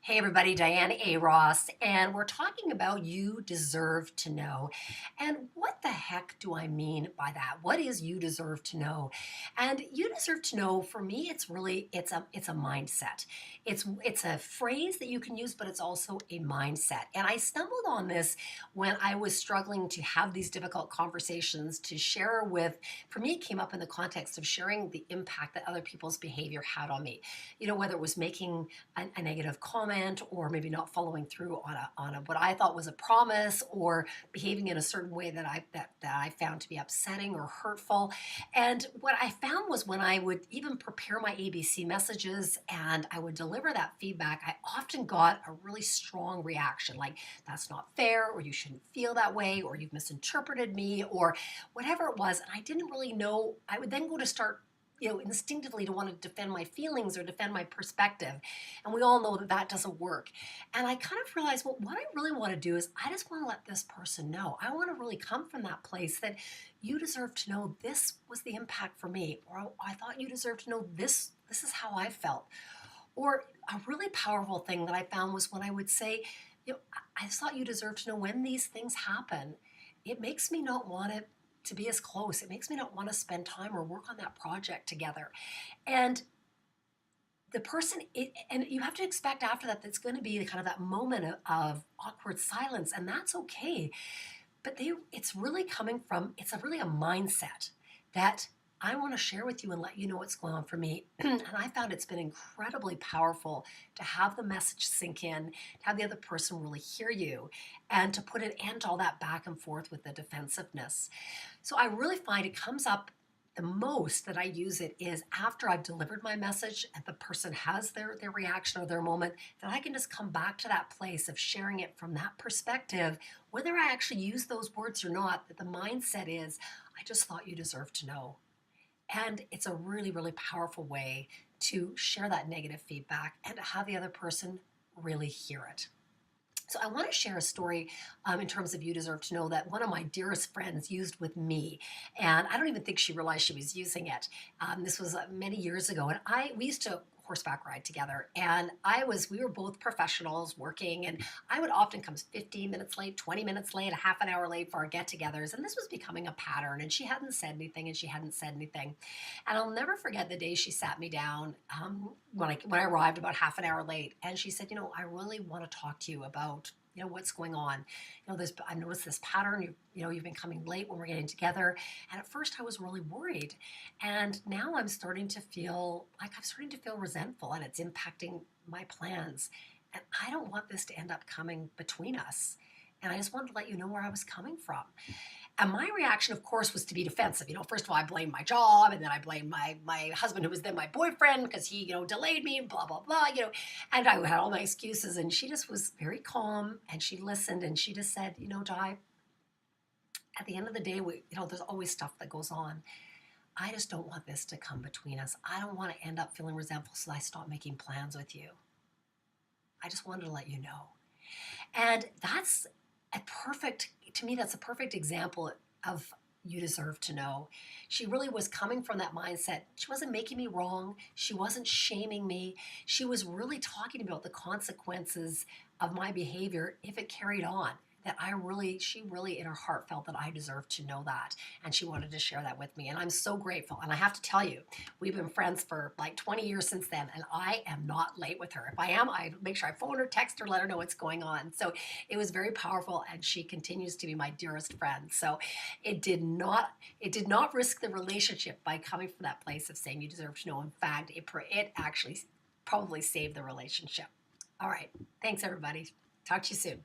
Hey everybody, Diane A. Ross, and we're talking about you deserve to know. And what the heck do I mean by that? What is you deserve to know? And you deserve to know, for me, it's a mindset. It's a phrase that you can use, but it's also a mindset. And I stumbled on this when I was struggling to have these difficult conversations to share with, for me, it came up in the context of sharing the impact that other people's behavior had on me. Whether it was making a negative comment or maybe not following through on a what I thought was a promise or behaving in a certain way that I found to be upsetting or hurtful. And what I found was when I would even prepare my ABC messages and I would deliver that feedback, I often got a really strong reaction like, that's not fair, or you shouldn't feel that way, or you've misinterpreted me, or whatever it was. And I didn't really know. I would then go to start instinctively to want to defend my feelings or defend my perspective. And we all know that that doesn't work. And I kind of realized, well, what I really want to do is I just want to let this person know. I want to really come from that place that you deserve to know this was the impact for me, or I thought you deserved to know this is how I felt. Or a really powerful thing that I found was when I would say, I thought you deserved to know when these things happen. It makes me not want to be as close. It makes me not want to spend time or work on that project together. And the person, and you have to expect after that, that's going to be kind of that moment of awkward silence, and that's okay. But it's really coming from, really a mindset that I want to share with you and let you know what's going on for me. And I found it's been incredibly powerful to have the message sink in, to have the other person really hear you, and to put an end to all that back and forth with the defensiveness. So I really find it comes up the most that I use it is after I've delivered my message and the person has their reaction or their moment, that I can just come back to that place of sharing it from that perspective, whether I actually use those words or not, that the mindset is, I just thought you deserved to know. And it's a really, really powerful way to share that negative feedback and to have the other person really hear it. So I want to share a story in terms of you deserve to know that one of my dearest friends used with me, and I don't even think she realized she was using it. This was many years ago, and we used to horseback ride together, and we were both professionals working, and I would often come 15 minutes late, 20 minutes late, a half an hour late for our get-togethers, and this was becoming a pattern. And she hadn't said anything, and she hadn't said anything, and I'll never forget the day she sat me down when I arrived about half an hour late, and she said, I really want to talk to you about what's going on. I've noticed this pattern. You've been coming late when we're getting together. And at first I was really worried. And now I'm starting to feel resentful, and it's impacting my plans. And I don't want this to end up coming between us. And I just wanted to let you know where I was coming from. And my reaction, of course, was to be defensive. First of all, I blamed my job, and then I blamed my husband, who was then my boyfriend, because he, delayed me, blah, blah, blah, And I had all my excuses, and she just was very calm, and she listened, and she just said, Di, at the end of the day, there's always stuff that goes on. I just don't want this to come between us. I don't want to end up feeling resentful, so I stop making plans with you. I just wanted to let you know. And that's to me, that's a perfect example of you deserve to know. She really was coming from that mindset. She wasn't making me wrong. She wasn't shaming me. She was really talking about the consequences of my behavior if it carried on. She really in her heart felt that I deserved to know that. And she wanted to share that with me. And I'm so grateful. And I have to tell you, we've been friends for like 20 years since then. And I am not late with her. If I am, I make sure I phone her, text her, let her know what's going on. So it was very powerful. And she continues to be my dearest friend. So it did not risk the relationship by coming from that place of saying you deserve to know. In fact, it actually probably saved the relationship. All right. Thanks, everybody. Talk to you soon.